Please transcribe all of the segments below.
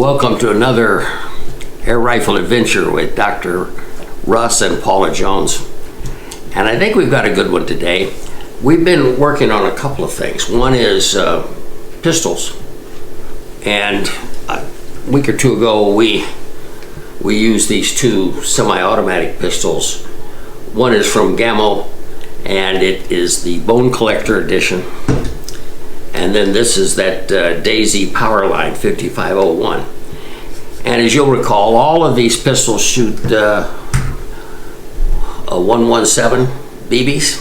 Welcome to another air rifle adventure with Dr. Russ and Paula Jones. And I think we've got a good one today. We've been working on a couple of things. One is pistols. And a week or two ago, we used these two semi-automatic pistols. One is from Gammo, and it is the Bone Collector Edition. And then this is that Daisy Powerline 5501. And as you'll recall, all of these pistols shoot a 117 BBs.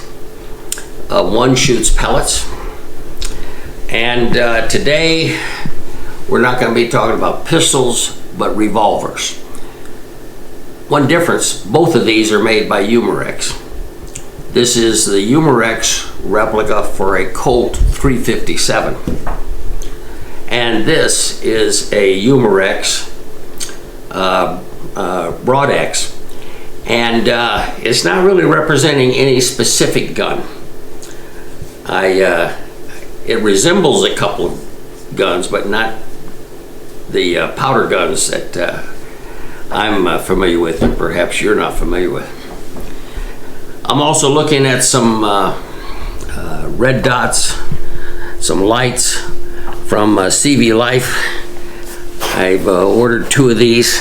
One shoots pellets. And today, we're not going to be talking about pistols, but revolvers. One difference, both of these are made by Umarex. This is the Umarex replica for a Colt 357. And this is a Umarex Brodax. And it's not really representing any specific gun. It resembles a couple of guns, but not the powder guns that I'm familiar with, and perhaps you're not familiar with. I'm also looking at some red dots, some lights from CV Life. I've ordered 2 of these,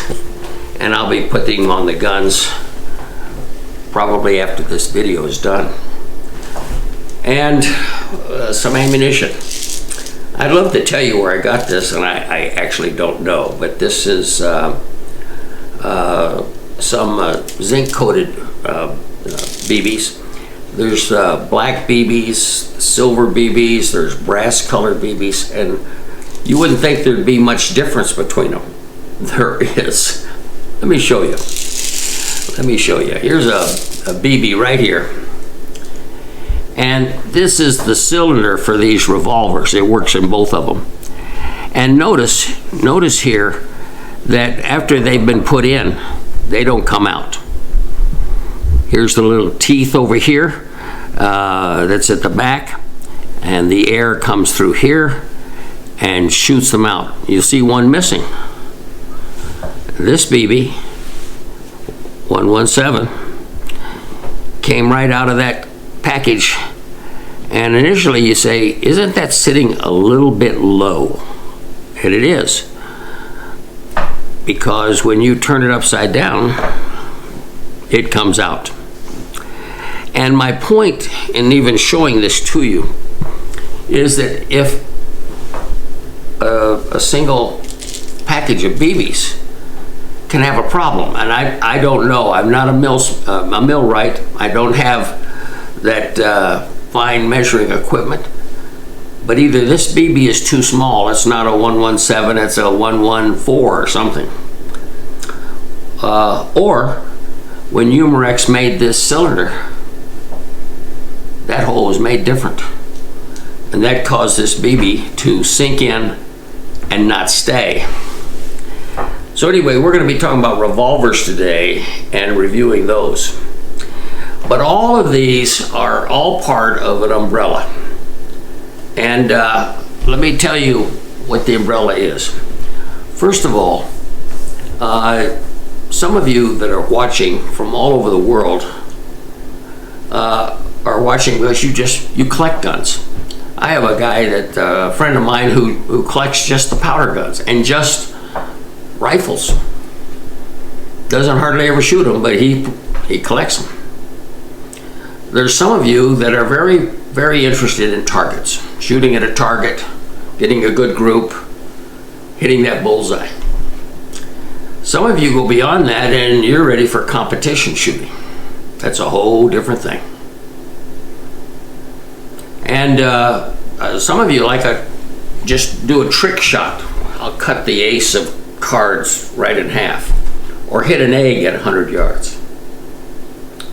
and I'll be putting them on the guns probably after this video is done. And some ammunition. I'd love to tell you where I got this, and I actually don't know, but this is some zinc-coated BBs. There's black BBs, silver BBs, there's brass-colored BBs, and you wouldn't think there'd be much difference between them. There is. Let me show you. Here's a BB right here. And this is the cylinder for these revolvers. It works in both of them. And notice here that after they've been put in, they don't come out. Here's the little teeth over here that's at the back, and the air comes through here and shoots them out. You'll see one missing. This BB 117 came right out of that package, and initially you say, isn't that sitting a little bit low? And it is, because when you turn it upside down, it comes out. And my point in even showing this to you is that if a single package of BBs can have a problem, and I don't know, I'm not a millwright, I don't have that fine measuring equipment, but either this BB is too small, it's not a 117, it's a 114 or something. Or when Umarex made this cylinder, that hole was made different. And that caused this BB to sink in and not stay. So anyway, we're going to be talking about revolvers today and reviewing those. But all of these are all part of an umbrella. And let me tell you what the umbrella is. First of all, some of you that are watching from all over the world are watching because you collect guns. I have a guy a friend of mine who collects just the powder guns and just rifles. Doesn't hardly ever shoot them, but he collects them. There's some of you that are very, very interested in targets, shooting at a target, getting a good group, hitting that bullseye. Some of you go beyond that and you're ready for competition shooting. That's a whole different thing. And some of you like just do a trick shot. I'll cut the ace of cards right in half, or hit an egg at 100 yards.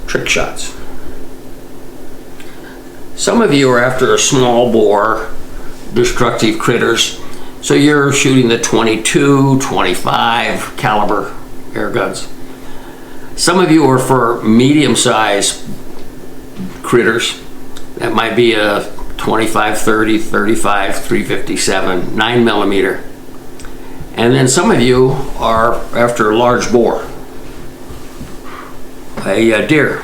Trick shots. Some of you are after a small bore, destructive critters, so you're shooting the 22, 25 caliber air guns. Some of you are for medium-sized critters. That might be a 25, 30, 35, 357, 9 millimeter. And then some of you are after a large boar, a deer,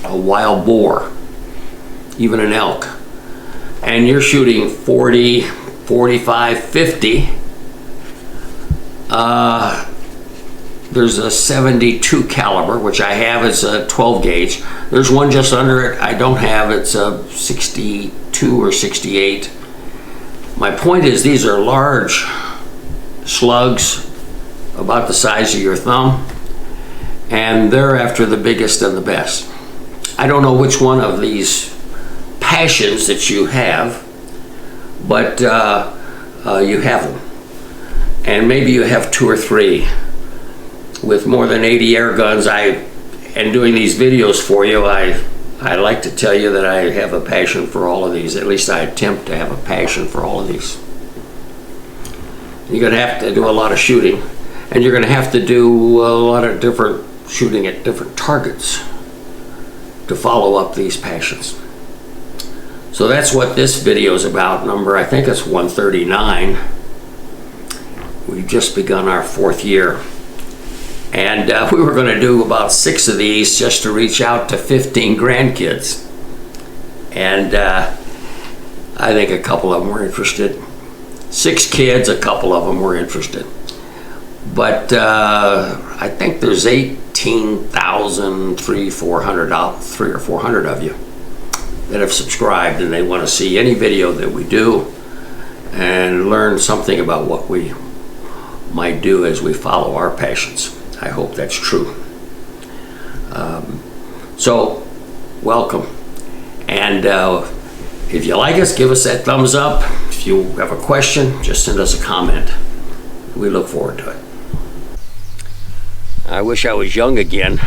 a wild boar, even an elk. And you're shooting 40, 45, 50. There's a 72 caliber, which I have. It's a 12 gauge. There's one just under it I don't have. It's a 62 or 68. My point is, these are large slugs about the size of your thumb, and they're after the biggest and the best. I don't know which one of these passions that you have, but you have them. And maybe you have 2 or 3. With more than 80 air guns, and doing these videos for you, I like to tell you that I have a passion for all of these. At least I attempt to have a passion for all of these. You're going to have to do a lot of shooting, and you're going to have to do a lot of different shooting at different targets to follow up these passions. So that's what this video is about. Number, I think it's 139. We've just begun our 4th year. And we were going to do about 6 of these just to reach out to 15 grandkids. And I think a couple of them were interested. 6 kids, a couple of them were interested. But I think there's 18,300, 400 out, 300 or 400 of you that have subscribed, and they want to see any video that we do and learn something about what we might do as we follow our passions. I hope that's true. So, welcome. And if you like us, give us that thumbs up. If you have a question, just send us a comment. We look forward to it. I wish I was young again.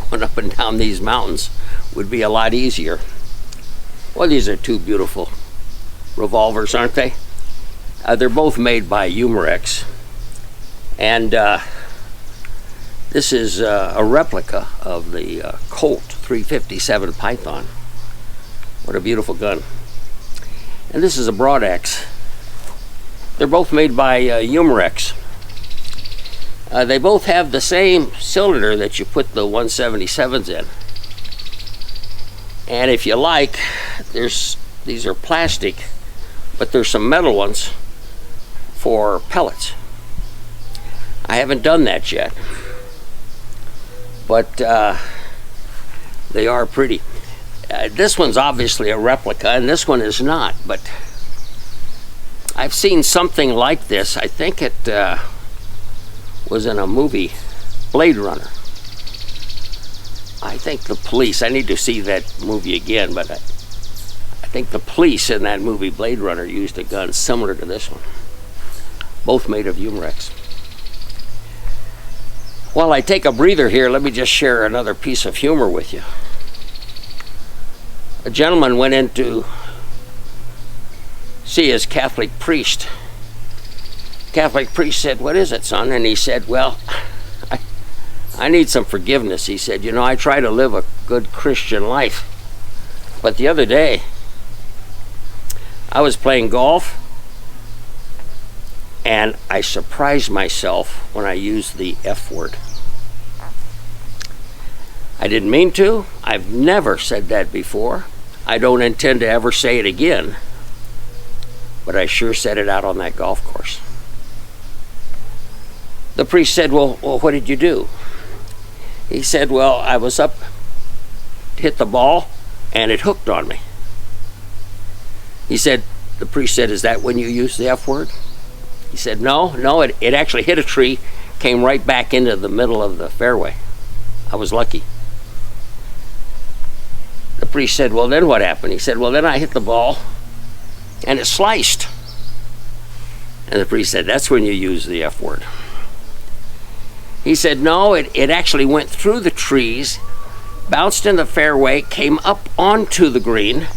Going up and down these mountains would be a lot easier. Well, these are 2 beautiful revolvers, aren't they? They're both made by Umarex. And this is a replica of the Colt 357 Python. What a beautiful gun. And this is a Brodax. They're both made by Umarex. They both have the same cylinder that you put the 177s in. And if you like, these are plastic, but there's some metal ones for pellets. I haven't done that yet, but they are pretty. This one's obviously a replica, and this one is not, but I've seen something like this. I think it was in a movie, Blade Runner. I think the police, I need to see that movie again, but I think the police in that movie, Blade Runner, used a gun similar to this one. Both made of Umarex. While I take a breather here, let me just share another piece of humor with you. A gentleman went in to see his Catholic priest. Catholic priest said, "What is it, son?" And he said, "Well, I need some forgiveness." He said, "You know, I try to live a good Christian life. But the other day, I was playing golf, and I surprised myself when I used the F word. I didn't mean to. I've never said that before. I don't intend to ever say it again. But I sure said it out on that golf course." The priest said, well, what did you do?" He said, "Well, I was up to hit the ball, and it hooked on me." He said, the priest said, "Is that when you used the F word?" He said, no, it actually hit a tree, came right back into the middle of the fairway. I was lucky." The priest said, "Well, then what happened?" He said, "Well, then I hit the ball, and it sliced." And the priest said, "That's when you use the F word." He said, "No, it actually went through the trees, bounced in the fairway, came up onto the green,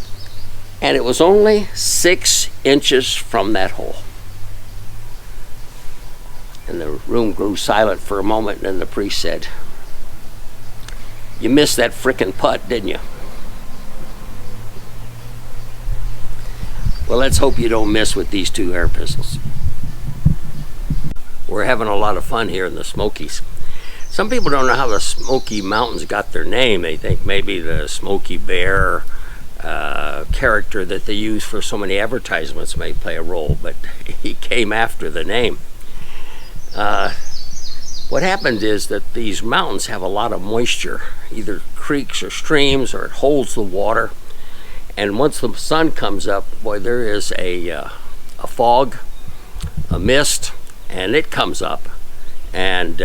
and it was only 6 inches from that hole." And the room grew silent for a moment, and then the priest said, "You missed that frickin' putt, didn't you?" Well, let's hope you don't miss with these 2 air pistols. We're having a lot of fun here in the Smokies. Some people don't know how the Smoky Mountains got their name. They think maybe the Smokey Bear character that they use for so many advertisements may play a role, but he came after the name. What happened is that these mountains have a lot of moisture, either creeks or streams, or it holds the water. And once the sun comes up, boy, there is a fog, a mist, and it comes up, and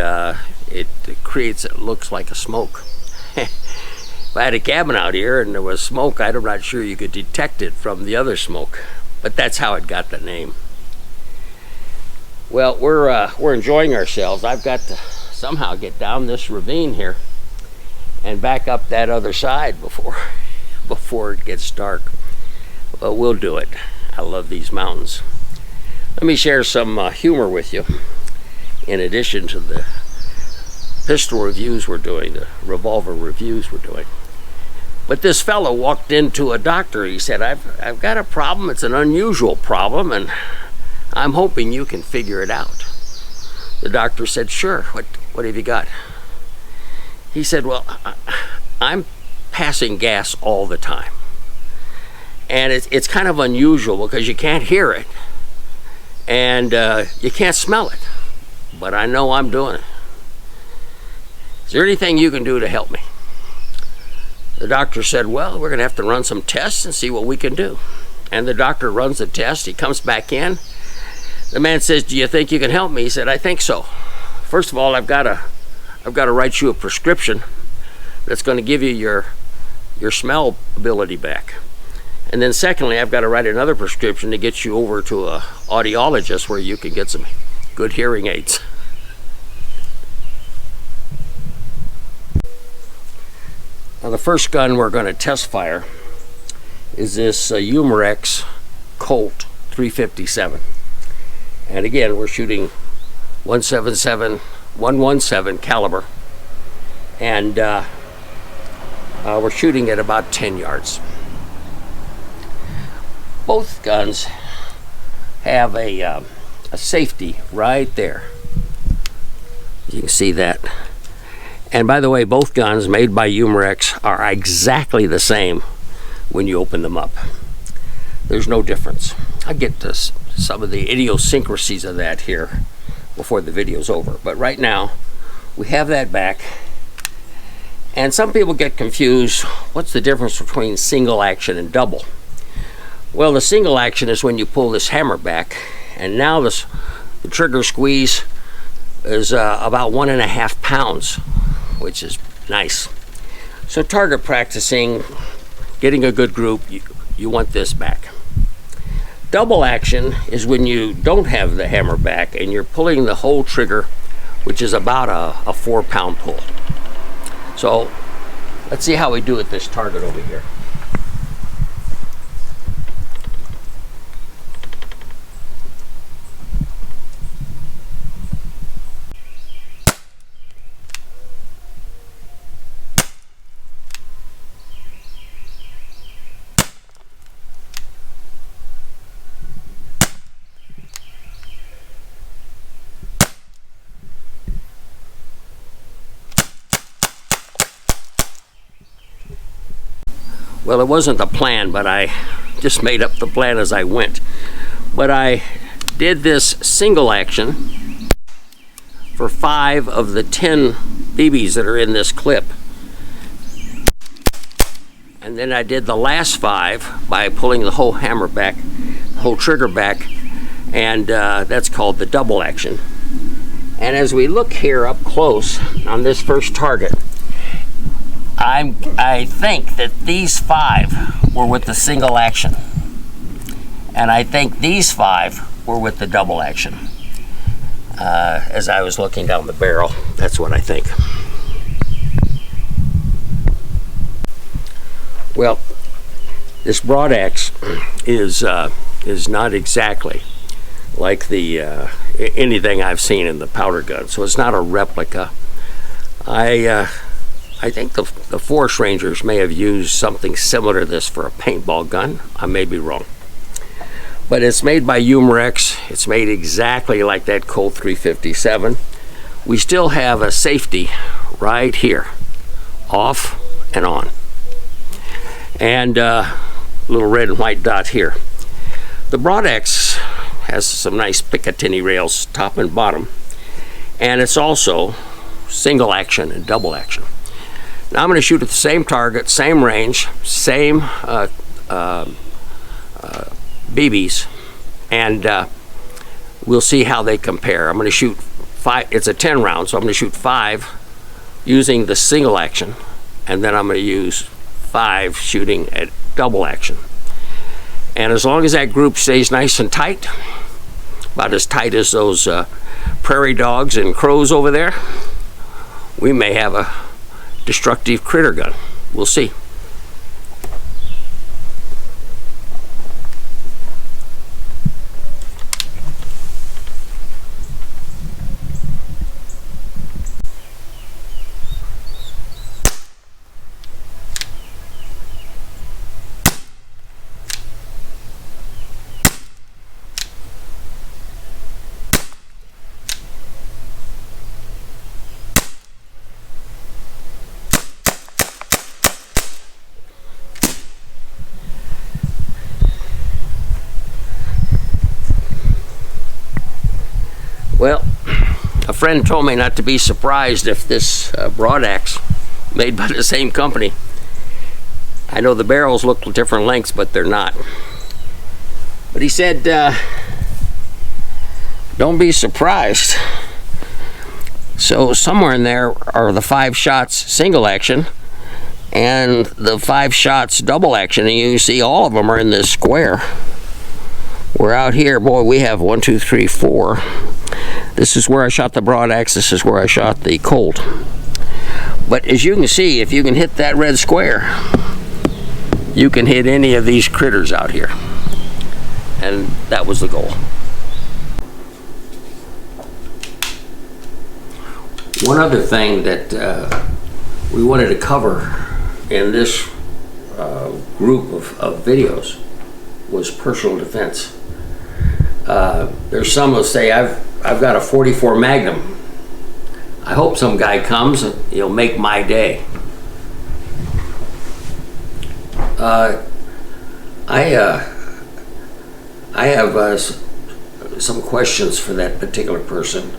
it creates, it looks like a smoke. If I had a cabin out here and there was smoke, I'm not sure you could detect it from the other smoke, but that's how it got the name. Well, we're enjoying ourselves. I've got to somehow get down this ravine here and back up that other side before it gets dark. But we'll do it. I love these mountains. Let me share some humor with you in addition to the pistol reviews we're doing, the revolver reviews we're doing. But this fellow walked into a doctor. He said, I've got a problem. It's an unusual problem, and I'm hoping you can figure it out. The doctor said, sure, what have you got? He said, well, I'm passing gas all the time. And it's kind of unusual because you can't hear it, and you can't smell it, but I know I'm doing it. Is there anything you can do to help me? The doctor said, well, we're going to have to run some tests and see what we can do. And the doctor runs the test. He comes back in. The man says, do you think you can help me? He said, I think so. First of all, I've got to write you a prescription that's going to give you your smell ability back. And then secondly, I've got to write another prescription to get you over to a audiologist where you can get some good hearing aids. Now, the first gun we're going to test fire is this Umarex Colt 357. And again, we're shooting 117 caliber. And we're shooting at about 10 yards. Both guns have a safety right there. You can see that. And by the way, both guns made by Umarex are exactly the same when you open them up. There's no difference. I'll get to some of the idiosyncrasies of that here before the video's over. But right now, we have that back. And some people get confused. What's the difference between single action and double? Well, the single action is when you pull this hammer back. And now the trigger squeeze is about 1.5 pounds, which is nice. So target practicing, getting a good group, you want this back. Double action is when you don't have the hammer back and you're pulling the whole trigger, which is about a 4-pound pull. So let's see how we do at this target over here. Well, it wasn't the plan, but I just made up the plan as I went. But I did this single action for 5 of the 10 BBs that are in this clip. And then I did the last 5 by pulling the whole hammer back, whole trigger back, and that's called the double action. And as we look here up close on this first target, I think that these 5 were with the single action, and I think these 5 were with the double action. As I was looking down the barrel, that's what I think. Well, this Brodax is not exactly like the anything I've seen in the powder gun, so it's not a replica. I think the Forest Rangers may have used something similar to this for a paintball gun. I may be wrong. But it's made by Umarex. It's made exactly like that Colt 357. We still have a safety right here, off and on. And a little red and white dot here. The Brodax has some nice Picatinny rails, top and bottom. And it's also single action and double action. Now I'm going to shoot at the same target, same range, same BBs, and we'll see how they compare. I'm going to shoot 5, it's a 10 round, so I'm going to shoot 5 using the single action, and then I'm going to use 5 shooting at double action. And as long as that group stays nice and tight, about as tight as those prairie dogs and crows over there, we may have a destructive critter gun. We'll see. Well, a friend told me not to be surprised if this Brodax, made by the same company, I know the barrels look different lengths, but they're not. But he said, don't be surprised. So somewhere in there are the 5 shots single action and the 5 shots double action, and you see all of them are in this square. We're out here, boy, we have 1, 2, 3, 4. This is where I shot the Brodax, this is where I shot the Colt. But as you can see, if you can hit that red square, you can hit any of these critters out here. And that was the goal. One other thing that we wanted to cover in this group of videos was personal defense. There's some who say, I've got a 44 Magnum. I hope some guy comes and he'll make my day. I have some questions for that particular person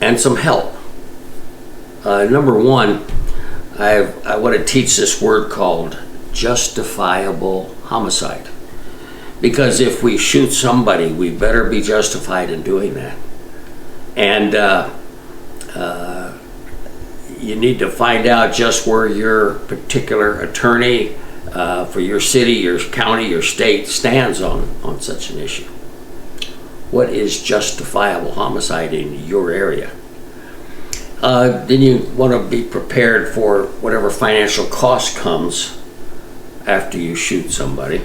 and some help. Number one, I want to teach this word called justifiable homicide. Because if we shoot somebody, we better be justified in doing that. And you need to find out just where your particular attorney for your city, your county, your state stands on such an issue. What is justifiable homicide in your area? Then you want to be prepared for whatever financial cost comes after you shoot somebody.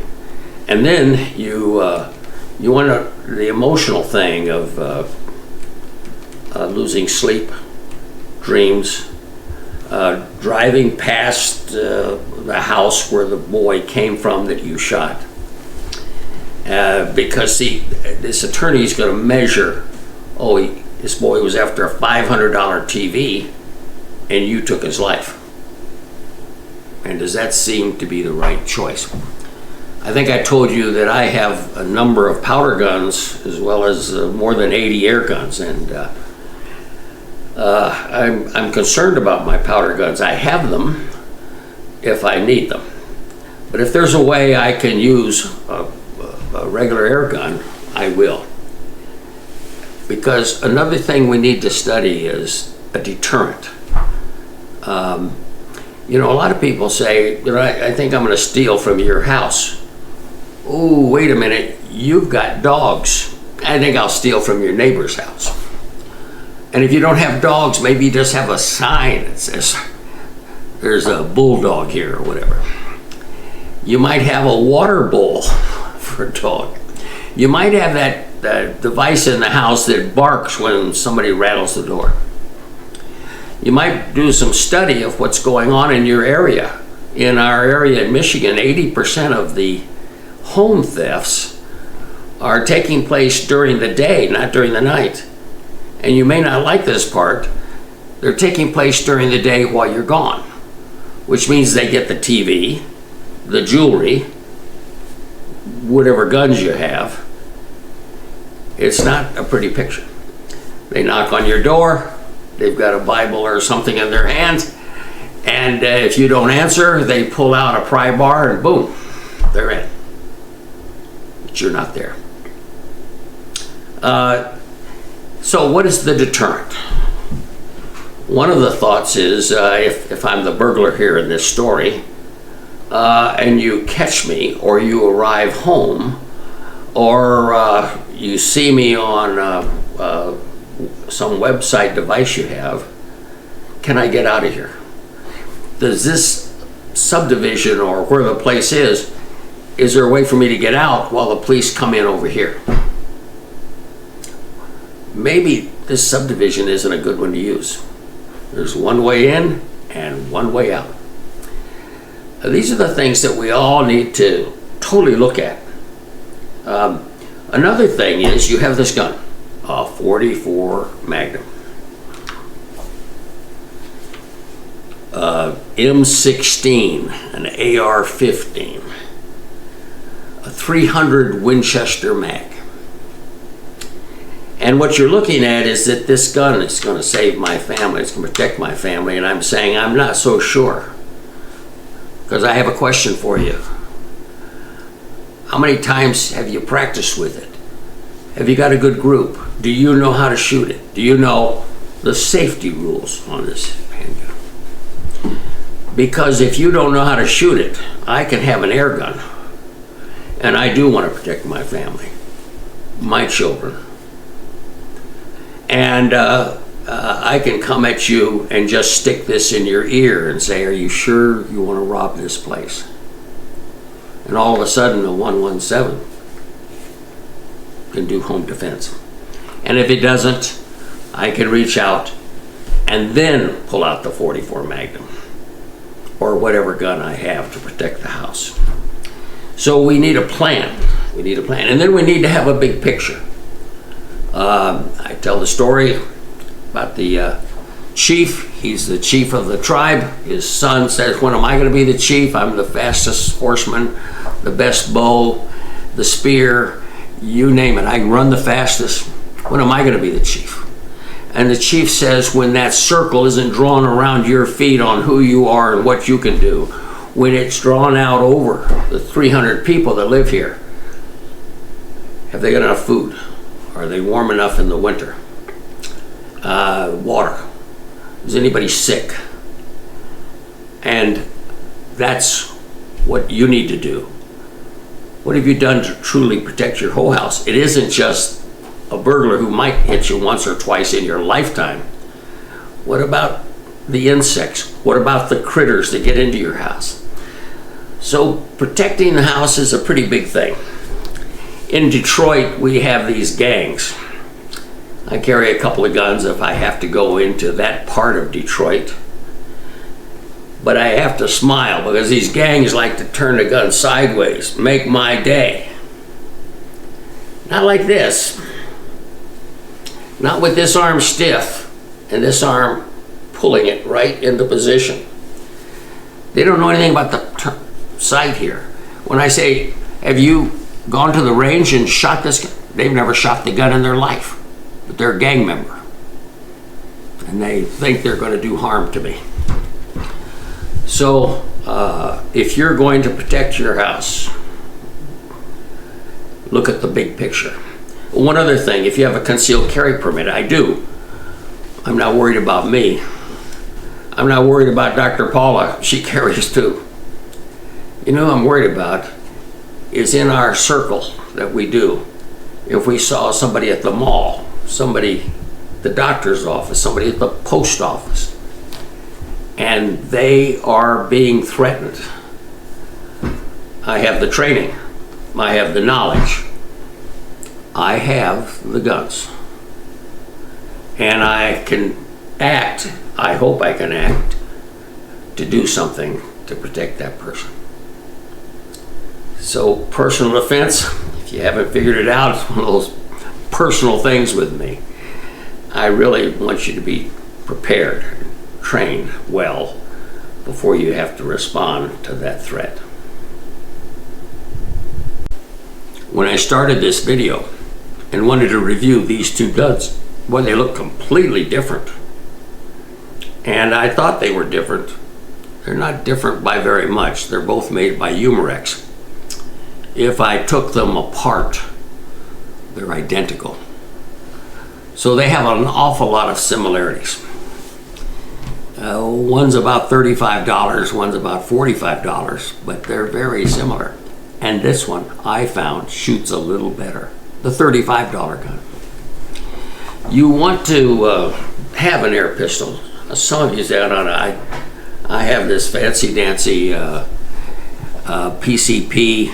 And then you want the emotional thing of losing sleep, dreams, driving past the house where the boy came from that you shot. Because see, this attorney is going to measure, this boy was after a $500 TV and you took his life. And does that seem to be the right choice? I think I told you that I have a number of powder guns as well as more than 80 air guns, and I'm concerned about my powder guns. I have them if I need them, but if there's a way I can use a regular air gun, I will. Because another thing we need to study is a deterrent. You know, a lot of people say, I think I'm going to steal from your house. Oh, wait a minute, you've got dogs. I think I'll steal from your neighbor's house. And if you don't have dogs, maybe you just have a sign that says, there's a bulldog here or whatever. You might have a water bowl for a dog. You might have that device in the house that barks when somebody rattles the door. You might do some study of what's going on in your area. In our area in Michigan, 80% of the home thefts are taking place during the day, not during the night. And you may not like this part. They're taking place during the day while you're gone, which means they get the TV, the jewelry, whatever guns you have. It's not a pretty picture. They knock on your door, they've got a Bible or something in their hands, and if you don't answer, they pull out a pry bar and boom, they're in. But you're not there. So what is the deterrent? One of the thoughts is, if I'm the burglar here in this story, and you catch me, or you arrive home, or you see me on some website device you have, can I get out of here? Does this subdivision, or where the place is there a way for me to get out while the police come in over here? Maybe this subdivision isn't a good one to use. There's one way in and one way out. These are the things that we all need to totally look at. Another thing is you have this gun, a .44 Magnum. M16, an AR-15, a 300 Winchester mag. And what you're looking at is that this gun is going to save my family, it's going to protect my family, and I'm saying I'm not so sure. Because I have a question for you. How many times have you practiced with it? Have you got a good group? Do you know how to shoot it? Do you know the safety rules on this handgun? Because if you don't know how to shoot it, I can have an air gun. And I do want to protect my family, my children. And I can come at you and just stick this in your ear and say, are you sure you want to rob this place? And all of a sudden, a 117 can do home defense. And if it doesn't, I can reach out and then pull out the .44 Magnum or whatever gun I have to protect the house. So we need a plan. We need a plan. And then we need to have a big picture. I tell the story about the chief. He's the chief of the tribe. His son says, when am I going to be the chief? I'm the fastest horseman, the best bow, the spear, you name it. I can run the fastest. When am I going to be the chief? And the chief says, when that circle isn't drawn around your feet on who you are and what you can do, when it's drawn out over the 300 people that live here, have they got enough food? Are they warm enough in the winter? Water. Is anybody sick? And that's what you need to do. What have you done to truly protect your whole house? It isn't just a burglar who might hit you once or twice in your lifetime. What about the insects? What about the critters that get into your house? So protecting the house is a pretty big thing. In Detroit, we have these gangs. I carry a couple of guns if I have to go into that part of Detroit. But I have to smile because these gangs like to turn the gun sideways, make my day. Not like this. Not with this arm stiff and this arm pulling it right into position. They don't know anything about the sight here. When I say, have you gone to the range and shot this gun? They've never shot the gun in their life, but they're a gang member. And they think they're going to do harm to me. So if you're going to protect your house, look at the big picture. One other thing, if you have a concealed carry permit, I do. I'm not worried about me. I'm not worried about Dr. Paula, she carries too. You know what I'm worried about is in our circle that we do. If we saw somebody at the mall, somebody at the doctor's office, somebody at the post office, and they are being threatened. I have the training, I have the knowledge, I have the guns, and I can act, I hope I can act, to do something to protect that person. So personal defense, if you haven't figured it out, it's one of those personal things with me. I really want you to be prepared, trained well before you have to respond to that threat. When I started this video and wanted to review these two guns, well, they look completely different. And I thought they were different. They're not different by very much. They're both made by Umarex. If I took them apart, they're identical. So they have an awful lot of similarities. One's about $35, one's about $45, but they're very similar. And this one, I found, shoots a little better. The $35 gun. You want to have an air pistol. Some of you said, I have this fancy-dancy PCP,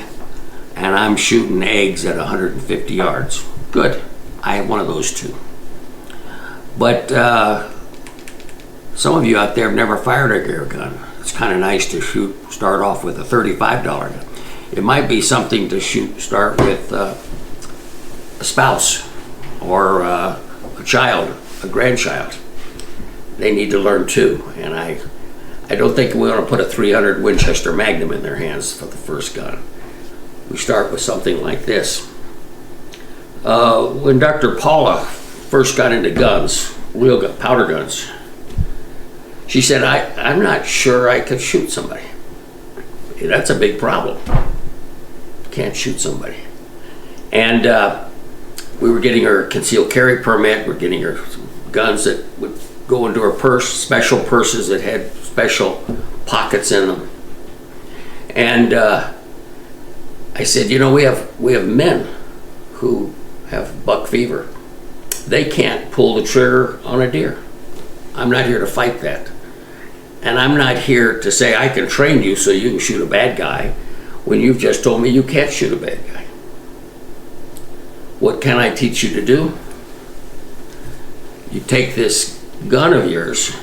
and I'm shooting eggs at 150 yards. Good. I have one of those too. But some of you out there have never fired a air gun. It's kind of nice to start off with a $35 gun. It might be something to start with a spouse or a child, a grandchild. They need to learn too. And I don't think we want to put a 300 Winchester Magnum in their hands for the first gun. We start with something like this. When Dr. Paula first got into guns, real gun, powder guns, she said, I'm not sure I could shoot somebody. That's a big problem. Can't shoot somebody. And we were getting her concealed carry permit. We're getting her guns that would go into her purse, special purses that had special pockets in them. And I said, you know, we have men who have buck fever. They can't pull the trigger on a deer. I'm not here to fight that. And I'm not here to say I can train you so you can shoot a bad guy when you've just told me you can't shoot a bad guy. What can I teach you to do? You take this gun of yours,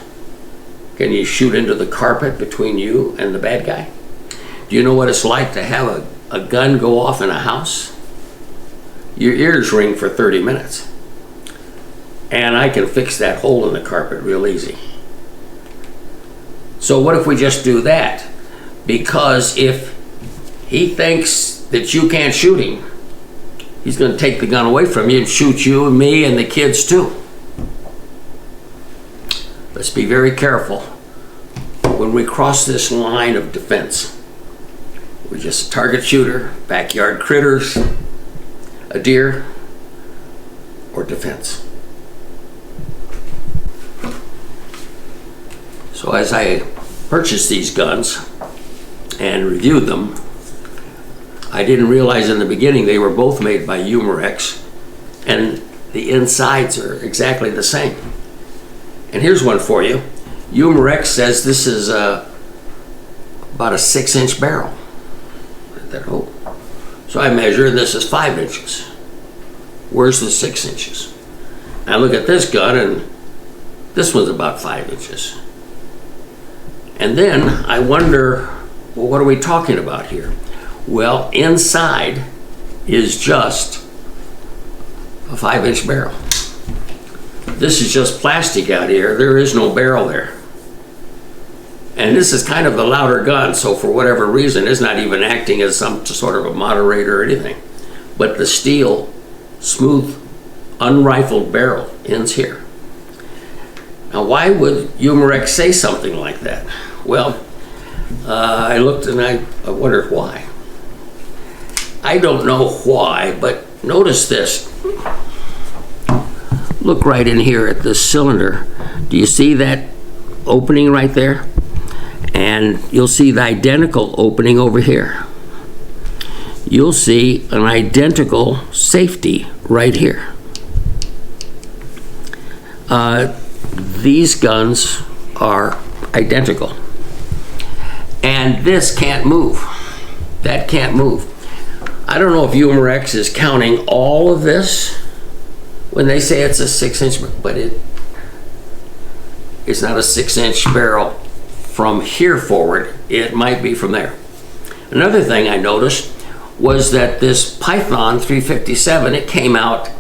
can you shoot into the carpet between you and the bad guy? Do you know what it's like to have a gun go off in a house? Your ears ring for 30 minutes. And I can fix that hole in the carpet real easy. So what if we just do that? Because if he thinks that you can't shoot him, he's going to take the gun away from you and shoot you and me and the kids too. Let's be very careful when we cross this line of defense. We're just a target shooter, backyard critters, a deer, or defense. So as I purchased these guns and reviewed them, I didn't realize in the beginning they were both made by Umarex, and the insides are exactly the same. And here's one for you. Umarex says this is about a 6-inch barrel. So I measure, this is 5 inches. Where's the 6 inches? I look at this gun, and this one's about 5 inches. And then I wonder, well, what are we talking about here? Well, inside is just a 5-inch barrel. This is just plastic out here. There is no barrel there. And this is kind of the louder gun, so for whatever reason, it's not even acting as some sort of a moderator or anything. But the steel, smooth, unrifled barrel ends here. Now, why would Umarex say something like that? Well, I looked and I wondered why. I don't know why, but notice this. Look right in here at this cylinder. Do you see that opening right there? And you'll see the identical opening over here. You'll see an identical safety right here. These guns are identical. And this can't move. That can't move. I don't know if Umarex is counting all of this when they say it's a 6-inch, but it's not a 6-inch barrel from here forward. It might be from there. Another thing I noticed, was that this Python 357, it came out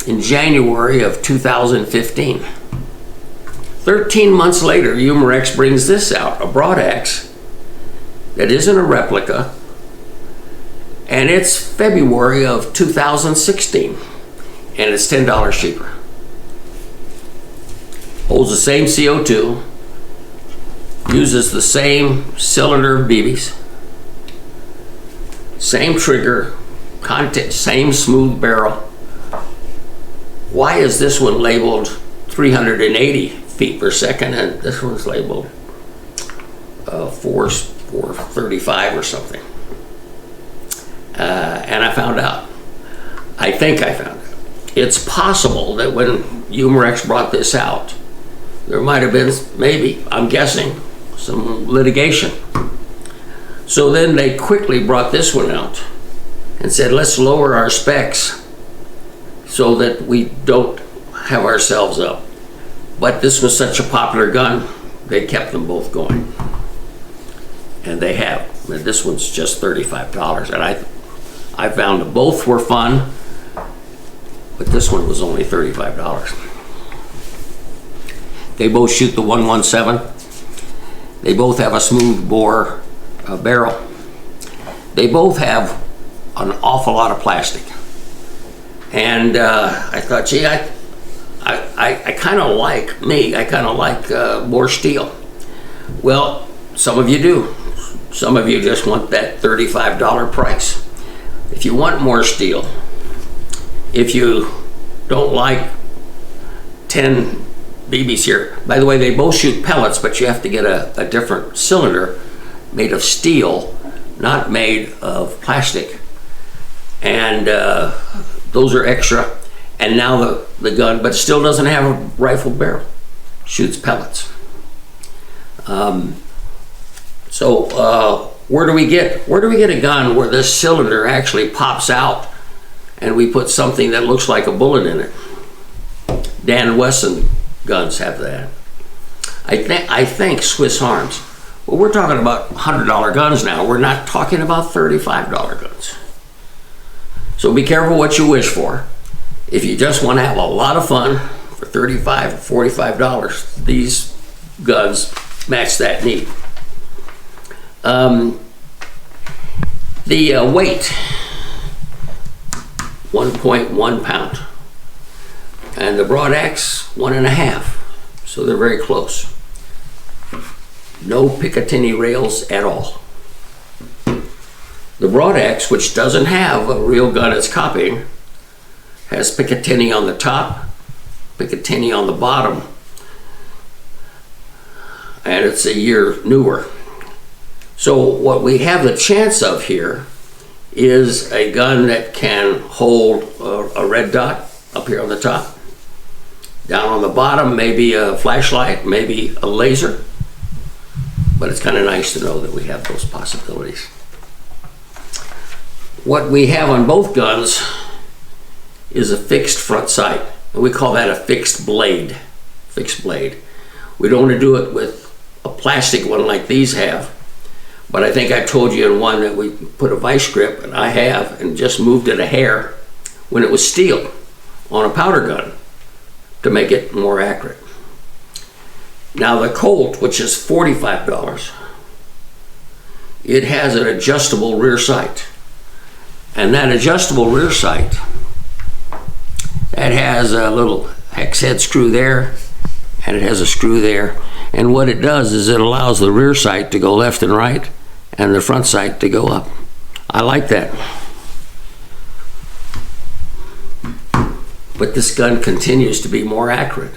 in January of 2015. 13 months later, Umarex brings this out, a Brodax that isn't a replica, and it's February of 2016, and it's $10 cheaper. Holds the same CO2, uses the same cylinder BBs, same trigger, content, same smooth barrel. Why is this one labeled 380 feet per second and this one's labeled 435 or something? And I found out. I think I found out. It's possible that when Umarex brought this out, there might have been, maybe, I'm guessing, some litigation. So then they quickly brought this one out and said, let's lower our specs so that we don't have ourselves up. But this was such a popular gun, they kept them both going. And they have. And this one's just $35. And I found that both were fun, but this one was only $35. They both shoot the 117. They both have a smooth bore barrel. They both have an awful lot of plastic. And I thought, gee, I kind of like more steel. Well, some of you do. Some of you just want that $35 price. If you want more steel, if you don't like 10 BBs here, by the way, they both shoot pellets, but you have to get a different cylinder made of steel, not made of plastic. And those are extra. And now the gun, but still doesn't have a rifle barrel, shoots pellets. Where do we get a gun where this cylinder actually pops out and we put something that looks like a bullet in it? Dan Wesson guns have that. I think Swiss Arms. Well, we're talking about $100 guns now. We're not talking about $35 guns. So be careful what you wish for. If you just want to have a lot of fun for $35 or $45, these guns match that need. The weight, 1.1 pound. And the Brodax, 1.5. So they're very close. No Picatinny rails at all. The Brodax, which doesn't have a real gun it's copying, has Picatinny on the top, Picatinny on the bottom, and it's a year newer. So what we have the chance of here is a gun that can hold a red dot up here on the top. Down on the bottom, maybe a flashlight, maybe a laser. But it's kind of nice to know that we have those possibilities. What we have on both guns is a fixed front sight. And we call that a fixed blade. Fixed blade. We don't want to do it with a plastic one like these have. But I think I told you in one that we put a vice grip, and I have, and just moved it a hair when it was steel on a powder gun to make it more accurate. Now the Colt, which is $45, it has an adjustable rear sight. And that adjustable rear sight, that has a little hex head screw there, and it has a screw there. And what it does is it allows the rear sight to go left and right, and the front sight to go up. I like that. But this gun continues to be more accurate.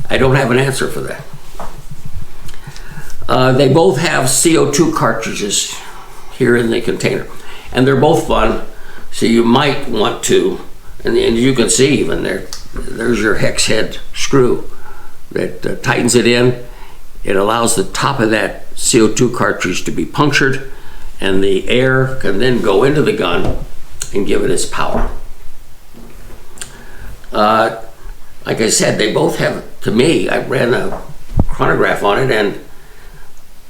I don't have an answer for that. They both have CO2 cartridges here in the container, and they're both fun. So you might want to, and you can see even there's your hex head screw that tightens it in. It allows the top of that CO2 cartridge to be punctured, and the air can then go into the gun and give it its power. Like I said, they both have, to me, I ran a chronograph on it, and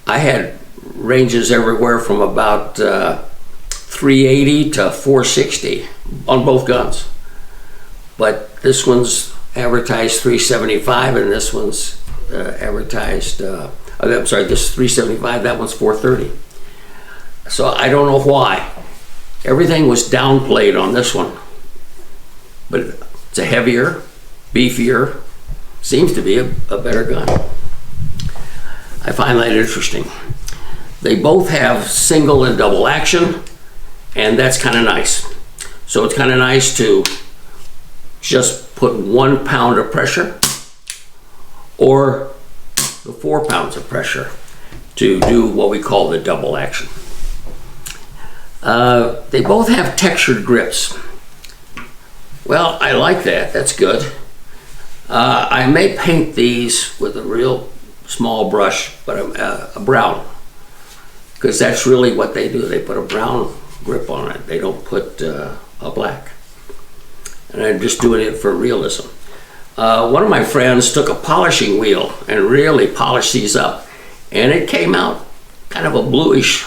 I had ranges everywhere from about 380 to 460 on both guns. But this one's advertised 375 and this one's advertised, I'm sorry, this is 375, that one's 430. So I don't know why. Everything was downplayed on this one. But it's a heavier, beefier, seems to be a better gun. I find that interesting. They both have single and double action, and that's kind of nice. So it's kind of nice to just put 1 pound of pressure or the 4 pounds of pressure to do what we call the double action. They both have textured grips. Well, I like that. That's good. I may paint these with a real small brush, but a brown, because that's really what they do. They put a brown grip on it. They don't put a black. And I'm just doing it for realism. One of my friends took a polishing wheel and really polished these up, and it came out kind of a bluish,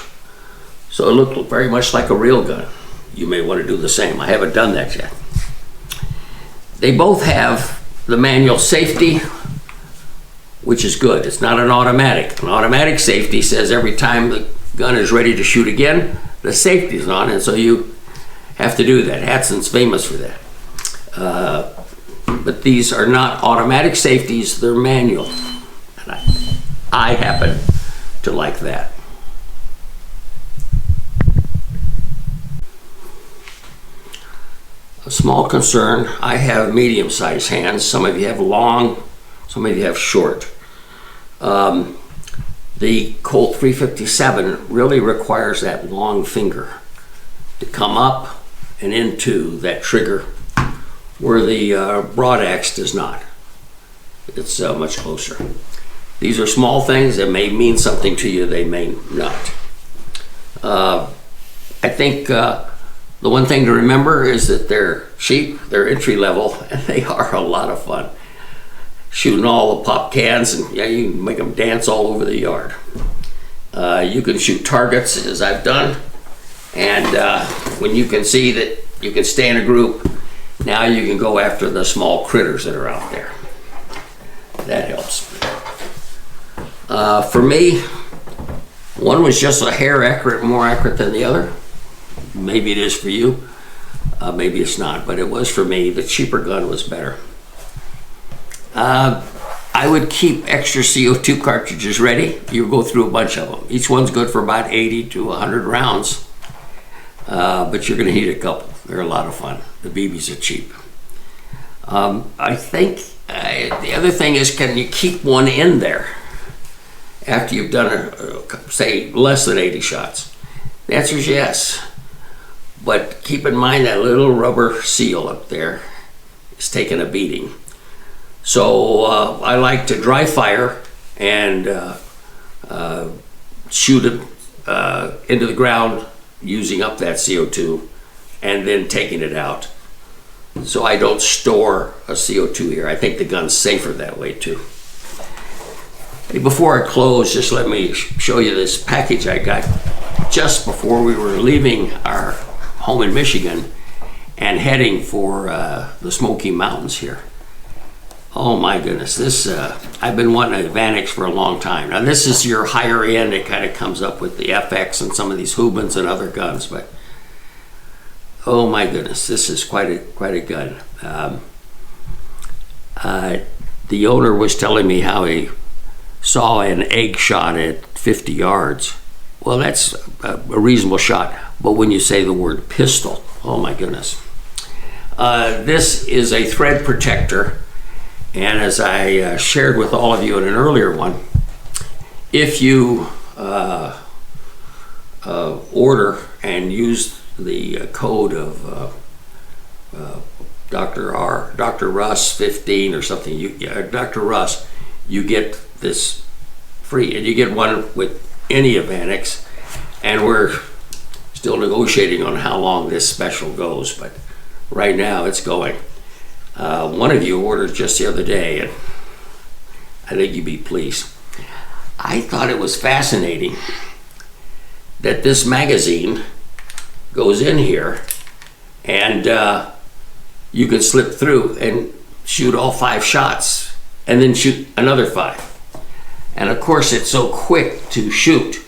so it looked very much like a real gun. You may want to do the same. I haven't done that yet. They both have the manual safety, which is good. It's not an automatic. An automatic safety says every time the gun is ready to shoot again, the safety's on, and so you have to do that. Hatson's famous for that. But these are not automatic safeties, they're manual. And I happen to like that. A small concern, I have medium-sized hands. Some of you have long, some of you have short. The Colt 357 really requires that long finger to come up and into that trigger, where the Brodax does not. It's much closer. These are small things that may mean something to you, they may not. I think the one thing to remember is that they're cheap, they're entry level, and they are a lot of fun. Shooting all the pop cans, and yeah, you can make them dance all over the yard. You can shoot targets, as I've done, and when you can see that you can stay in a group, now you can go after the small critters that are out there. That helps. For me, one was just a hair accurate, more accurate than the other. Maybe it is for you, maybe it's not, but it was for me. The cheaper gun was better. I would keep extra CO2 cartridges ready. You go through a bunch of them. Each one's good for about 80 to 100 rounds, but you're gonna need a couple. They're a lot of fun. The BBs are cheap. I think the other thing is, can you keep one in there after you've done, say, less than 80 shots? The answer is yes. But keep in mind that little rubber seal up there is taking a beating. So I like to dry fire and shoot it into the ground using up that CO2 and then taking it out. So I don't store a CO2 here. I think the gun's safer that way too. Hey, before I close, just let me show you this package I got just before we were leaving our home in Michigan and heading for the Smoky Mountains here. Oh my goodness, this, I've been wanting a Evanix for a long time. Now this is your higher end, it kind of comes up with the FX and some of these Hubans and other guns, but oh my goodness, this is quite a gun. The owner was telling me how he saw an egg shot at 50 yards. Well, that's a reasonable shot, but when you say the word pistol, oh my goodness. This is a thread protector, and as I shared with all of you in an earlier one, if you order and use the code of Dr. Russ 15 or something, Dr. Russ, you get this free, and you get one with any Evanix, and we're still negotiating on how long this special goes, but right now it's going. One of you ordered just the other day, and I think you'd be pleased. I thought it was fascinating that this magazine goes in here, and you can slip through and shoot all 5 shots and then shoot another 5. And of course, it's so quick to shoot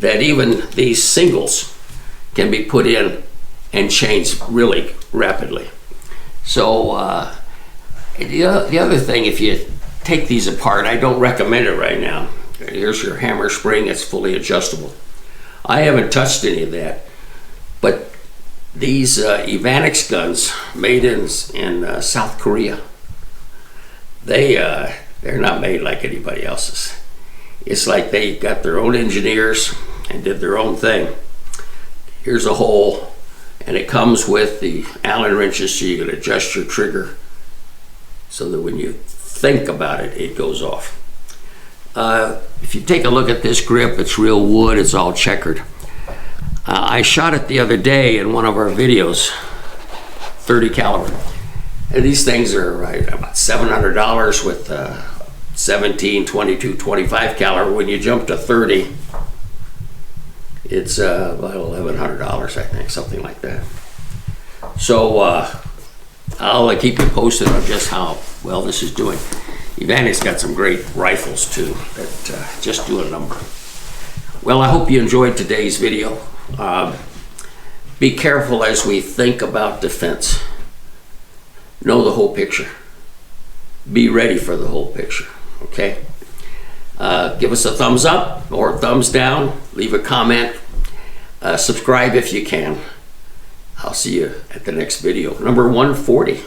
that even these singles can be put in and changed really rapidly. So the other thing, if you take these apart, I don't recommend it right now. Here's your hammer spring, it's fully adjustable. I haven't touched any of that, but these Evanix guns made in South Korea, they're not made like anybody else's. It's like they got their own engineers and did their own thing. Here's a hole, and it comes with the Allen wrenches so you can adjust your trigger so that when you think about it, it goes off. If you take a look at this grip, it's real wood, it's all checkered. I shot it the other day in one of our videos, 30 caliber. And these things are about $700 with 17, 22, 25 caliber. When you jump to 30, it's about $1,100, I think, something like that. So I'll keep you posted on just how well this is doing. Evanix got some great rifles too that just do a number. Well, I hope you enjoyed today's video. Be careful as we think about defense. Know the whole picture. Be ready for the whole picture, okay? Give us a thumbs up or a thumbs down. Leave a comment. Subscribe if you can. I'll see you at the next video. Number 140.